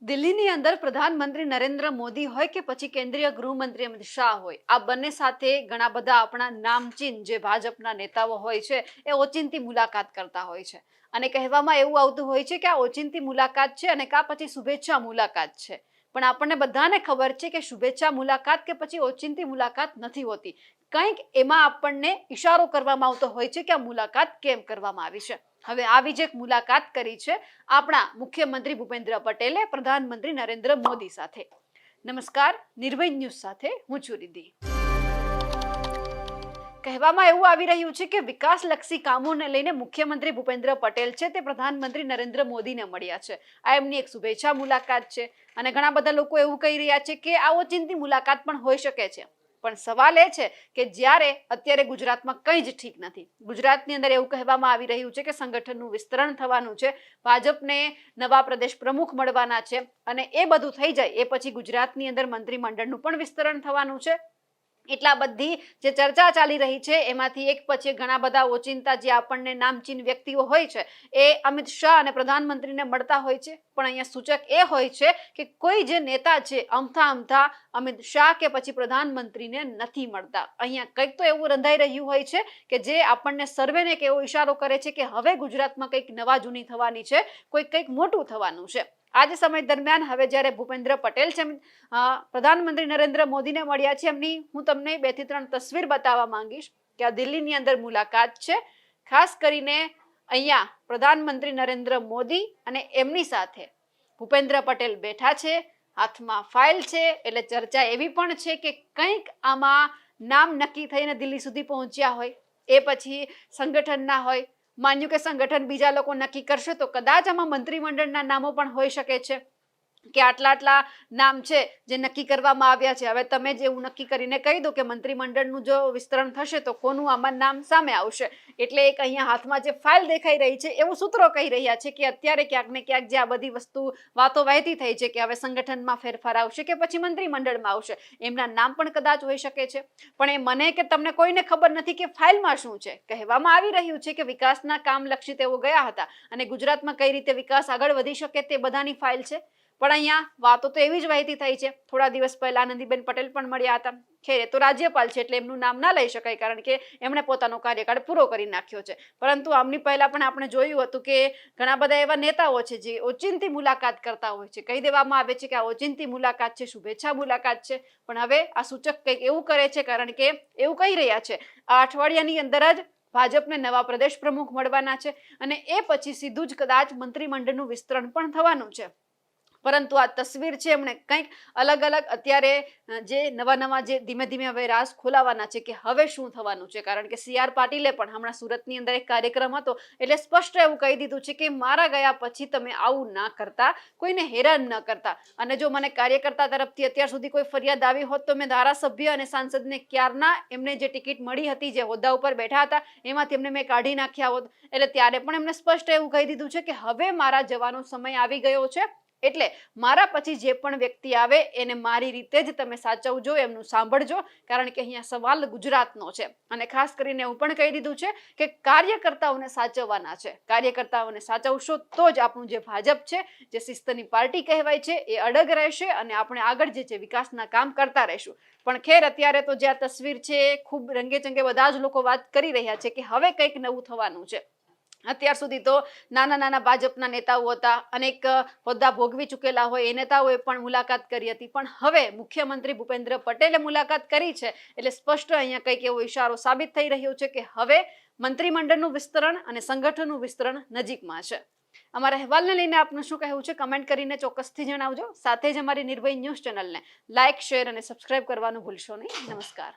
દિલ્હીની અંદર પ્રધાનમંત્રી નરેન્દ્ર મોદી હોય કે પછી કેન્દ્રીય ગૃહમંત્રી અમિત શાહ હોય, આ બંને સાથે ઘણા બધા આપણા નામચીન જે ભાજપના નેતાઓ હોય છે એ ઓચિંતી મુલાકાત કરતા હોય છે અને કહેવામાં એવું આવતું હોય છે કે આ ઓચિંતી મુલાકાત છે અને કા પછી શુભેચ્છા મુલાકાત છે. પણ આપણને બધાને ખબર છે કે શુભેચ્છા મુલાકાત કે પછી ઓચિંતી મુલાકાત નથી હોતી. કંઈક એમાં આપણને ઈશારો કરવામાં આવતો હોય છે કે આ મુલાકાત કેમ કરવામાં આવી છે. હવે આવી જ એક મુલાકાત કરી છે આપણા મુખ્યમંત્રી ભૂપેન્દ્ર પટેલે પ્રધાનમંત્રી નરેન્દ્ર મોદી સાથે. નમસ્કાર, નિર્ભય ન્યૂઝ સાથે હું છું રિદ્ધિ. કહેવામાં એવું આવી રહ્યું છે કે વિકાસલક્ષી કામોને લઈને મુખ્યમંત્રી ભૂપેન્દ્ર પટેલ છે તે પ્રધાનમંત્રી નરેન્દ્ર મોદીને મળ્યા છે. આ એમની એક શુભેચ્છા મુલાકાત છે અને ઘણા બધા લોકો એવું કહી રહ્યા છે કે આ ઓચિંતી મુલાકાત પણ હોઈ શકે છે. પણ સવાલ એ છે કે જ્યારે અત્યારે ગુજરાતમાં કંઈ જ ઠીક નથી. ગુજરાતની અંદર એવું કહેવામાં આવી રહ્યું છે કે સંગઠનનું વિસ્તરણ થવાનું છે, ભાજપને નવા પ્રદેશ પ્રમુખ મળવાના છે અને એ બધું થઈ જાય એ પછી ગુજરાતની અંદર મંત્રીમંડળનું પણ વિસ્તરણ થવાનું છે. એટલા બધી જે ચર્ચા ચાલી રહી છે એમાંથી એક પછી ઘણા બધા ઓચિંતા જે આપણને નામચીન વ્યક્તિઓ હોય છે એ અમિત શાહ અને પ્રધાનમંત્રીને મળતા હોય છે. પણ અહીંયા સૂચક એ હોય છે કે કોઈ જે નેતા છે અમથા અમિત શાહ કે પછી પ્રધાનમંત્રીને નથી મળતા. અહીંયા કંઈક તો એવું રંધાઈ રહ્યું હોય છે કે જે આપણને સર્વેને એક એવો ઈશારો કરે છે કે હવે ગુજરાતમાં કંઈક નવા જૂની થવાની છે, કંઈક મોટું થવાનું છે. આજ સમય દરમિયાન હવે જ્યારે ભૂપેન્દ્ર પટેલ છે પ્રધાનમંત્રી નરેન્દ્ર મોદીને મળ્યા છે, એમની હું તમને 2 થી 3 તસવીર બતાવવા માંગીશ કે આ દિલ્હીની અંદર મુલાકાત છે. ખાસ કરીને અહીંયા પ્રધાનમંત્રી નરેન્દ્ર મોદી અને એમની સાથે ભૂપેન્દ્ર પટેલ બેઠા છે, હાથમાં ફાઇલ છે. એટલે ચર્ચા એવી પણ છે કે કંઈક આમાં નામ નક્કી થઈને દિલ્હી સુધી પહોંચ્યા હોય, એ પછી સંગઠનના હોય. માન્યું કે સંગઠન બીજા લોકો નક્કી કરશે તો કદાચ આમાં મંત્રીમંડળના નામો પણ હોઈ શકે છે કે આટલા નામ છે જે નક્કી કરવામાં આવ્યા છે. હવે તમે જે એવું નક્કી કરીને કહી દો કે મંત્રીમંડળનું જો વિસ્તરણ થશે તો કોનું આમાં નામ સામે આવશે. એટલે એક અહીંયા હાથમાં જે ફાઇલ દેખાઈ રહી છે એવું સૂત્રો કહી રહ્યા છે કે અત્યારે ક્યાંક ને ક્યાંક જે આ બધી વસ્તુ વાતો વહેતી થઈ છે કે હવે સંગઠનમાં ફેરફાર આવશે કે પછી મંત્રીમંડળમાં આવશે, એમના નામ પણ કદાચ હોઈ શકે છે. પણ એ મને કે તમને કોઈને ખબર નથી કે ફાઇલમાં શું છે. કહેવામાં આવી રહ્યું છે કે વિકાસના કામલક્ષી તેઓ ગયા હતા અને ગુજરાતમાં કઈ રીતે વિકાસ આગળ વધી શકે તે બધાની ફાઇલ છે. પણ અહીંયા વાતો તો એવી જ વહેતી થઈ છે. થોડા દિવસ પહેલા આનંદીબેન પટેલ પણ મળ્યા હતા. ખેર, એ તો રાજ્યપાલ છે એટલે એમનું નામ ના લઈ શકાય કારણ કે એમણે પોતાનો કાર્યકાળ પૂરો કરી નાખ્યો છે. પરંતુ આમની પહેલા પણ આપણે જોયું હતું કે ઘણા બધા એવા નેતાઓ છે જે ઓચિંતી મુલાકાત કરતા હોય છે. કહી દેવામાં આવે છે કે આ ઓચિંતી મુલાકાત છે, શુભેચ્છા મુલાકાત છે. પણ હવે આ સૂચક કંઈક એવું કરે છે કારણ કે એવું કહી રહ્યા છે આ અઠવાડિયાની અંદર જ ભાજપને નવા પ્રદેશ પ્રમુખ મળવાના છે અને એ પછી સીધું જ કદાચ મંત્રીમંડળનું વિસ્તરણ પણ થવાનું છે. પરંતુ આ તસવીર છે એમણે કંઈક અલગ અત્યારે જે નવા જે ધીમે ધીમે હવે રાસ ખોલાવાના છે કે હવે શું થવાનું છે. કારણ કે CR પાટીલે પણ હમણાં સુરતની અંદર એક કાર્યક્રમ હતો એટલે સ્પષ્ટ એવું કહી દીધું છે કે મારા ગયા પછી તમે આવું ના કરતા, કોઈને હેરાન ન કરતા. અને જો મને કાર્યકર્તા તરફથી અત્યાર સુધી કોઈ ફરિયાદ આવી હોત તો મેં ધારાસભ્ય અને સાંસદને ક્યારના એમને જે ટિકિટ મળી હતી, જે હોદ્દા ઉપર બેઠા હતા એમાંથી એમને મેં કાઢી નાખ્યા હોત. એટલે ત્યારે પણ એમને સ્પષ્ટ એવું કહી દીધું છે કે હવે મારા જવાનો સમય આવી ગયો છે. એટલે મારા પછી જે પણ વ્યક્તિ આવે એને મારી રીતે જ તમે સાચવજો, એમનું સાંભળજો. કારણ કે અહીંયા સવાલ ગુજરાતનો છે અને ખાસ કરીને એવું પણ કહી દીધું છે કે કાર્યકર્તાઓને સાચવવાના છે. કાર્યકર્તાઓને સાચવશો તો જ આપણું જે ભાજપ છે, જે શિસ્તની પાર્ટી કહેવાય છે, એ અડગ રહેશે અને આપણે આગળ જે વિકાસના કામ કરતા રહીશું. પણ ખેર, અત્યારે તો જે આ તસવીર છે ખૂબ રંગેચંગે બધા જ લોકો વાત કરી રહ્યા છે કે હવે કંઈક નવું થવાનું છે. અત્યાર સુધી તો નાના ભાજપના નેતાઓ હતા, અનેક હોદ્દા ભોગવી ચૂકેલા હોય એ નેતાઓએ પણ મુલાકાત કરી હતી. પણ હવે મુખ્યમંત્રી ભૂપેન્દ્ર પટેલે મુલાકાત કરી છે એટલે સ્પષ્ટ અહીંયા કંઈક એવો ઈશારો સાબિત થઈ રહ્યો છે કે હવે મંત્રીમંડળનું વિસ્તરણ અને સંગઠનનું વિસ્તરણ નજીકમાં છે. અમારા અહેવાલને લઈને આપનું શું કહેવું છે કમેન્ટ કરીને ચોક્કસથી જણાવજો. સાથે જ અમારી નિર્ભય ન્યૂઝ ચેનલને લાઇક, શેર અને સબસ્ક્રાઇબ કરવાનું ભૂલશો નહીં. નમસ્કાર.